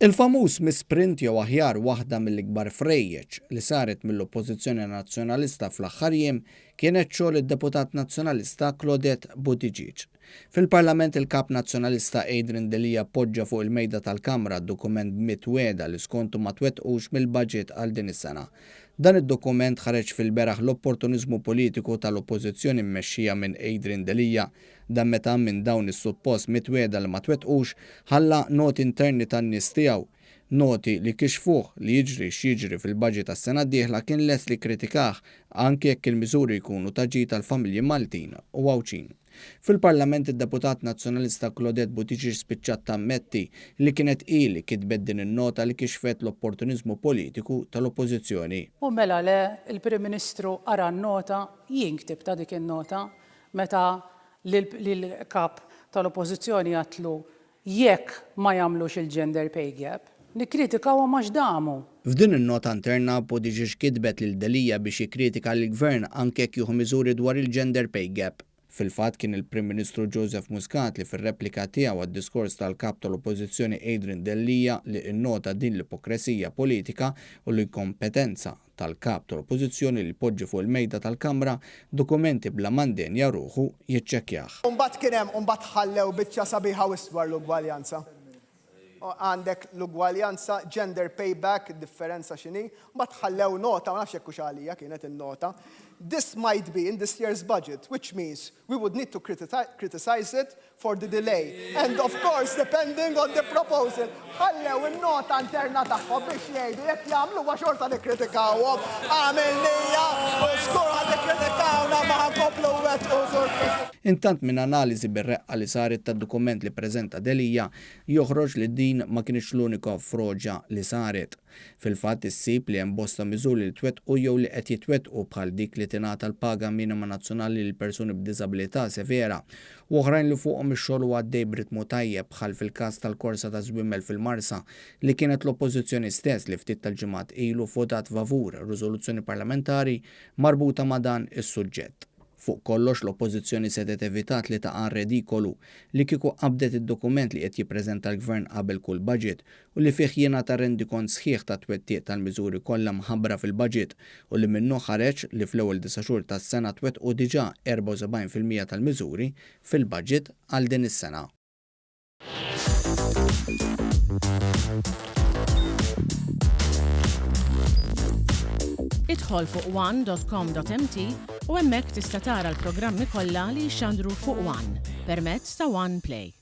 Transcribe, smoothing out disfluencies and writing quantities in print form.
Il-famuż misprint jew aħjar waħda mill-ikbar frejjeġ li saret mill-Oppożizzjoni Nazzjonalista fl-aħħar jiem kienet xogħol id-Deputat Nazzjonalista Claudette Buttigieg. Fil-Parlament il-Kap Nazzjonalista Adrian Delija poġġa fuq il-mejda tal-Kamra d-dokument mitwieda li skontu ma twettqux mill-budget għal din is-sena. Dan id-dokument ħareġ fil-beraħ l-opportuniżmu politiku tal-Oppożizzjoni mmexxija minn Adrian Delija dan meta minn dawn is-suppost mitwieda li ma twettqux ħalla noti interni tan-nies tiegħu. Noti li kixfuh li jiġri x'jiġri fil-budget tas-sena d-dieħla kien les li kritikah anke jekk il-miżuri jkunu ta' ġid tal-familji Maltin u Għawċin. Fil-Parlament id-Deputat Nazzjonalista Claudette Buttigieg spiċċat tammetti li kienet ili kitbet din in-nota li kixfet l-opportuniżmu politiku tal-Oppożizzjoni. U mela le il-Prim Ministru ara n-nota jinktib ta' dik in-nota meta lill-kap tal-Oppożizzjoni għatlu jekk ma jagħmlux il-gender pay gap. Nikkritikaw ma x'damu. F'din in-nota interna Buttigieg kitbet lil Delija biex jikkritika l-Gvern anke jekk jieħu miżuri dwar il-gender pay gap. Fil-fatt kien il-Prim Ministru Joseph Muscat li fir-replika tiegħu għad-diskors tal-kap tal-Oppożizzjoni Adrian Delija li nnota din l-ipokresija politika u l-inkompetenza tal-kap tal-Oppożizzjoni li poġġi fuq il-mejda tal-Kamra dokumenti bla mandien jaruħu jiċċekkjah. Mbagħad kien hemm mbagħad ħallew biċċa sabiħa wiswar l-ugwaljanza. Għandek l-ugwaljanza, gender payback, differenza x'inhi, mbagħad ħallew nota, ma nafx hekk hux għalija kienet in-nota. This might be in this year's budget, which means we would need to criticize it for the delay. And of course, depending on the proposal, ħallew in-nota interna tagħhom biex jgħidu jekk jagħmlu wa xorta nikkritikawhom. Għamilnija u skur ħadd nikkritikawna ma ħankomplu wettqu sur. Intant minn analiżi bir-reqqa li saret tad-dokument li preżenta Delija joħroġ li din ma kienx l-unika froġa li saret. Fil-fatt issib li hemm bosta miżuri li twettqu jew li qed jitwettqu bħal dik li tingħata l-paga minima nazzjonali lil persuni b'diżabilità severa u oħrajn li fuqhom ix-xogħol għaddej b'ritmu tajjeb bħal fil-każ tal-korsa ta' żwiemel fil-Marsa li kienet l-Oppożizzjoni stess li ftit tal-ġimgħat ilu votat favur riżoluzzjoni parlamentari marbuta ma' dan is-suġġett. Fuq kollox l-Oppożizzjoni sedet evitat li taqan redikolu li kieku qabdet id-dokument li qed jippreżenta l-Gvern qabel kull budget u li fih jingħata rendikont sħiħ ta' twettieq tal-miżuri kollha mħabbra fil-budget u li minnu ħareġ li fl-ewwel 9 xhur tas-sena twettqu diġà 74% tal-miżuri fil-budget għal din is-sena. Idħol fuq one.com.mt u hemmhekk tista' tara l-programmi kollha li jxandru fuq One permezz ta' One Play.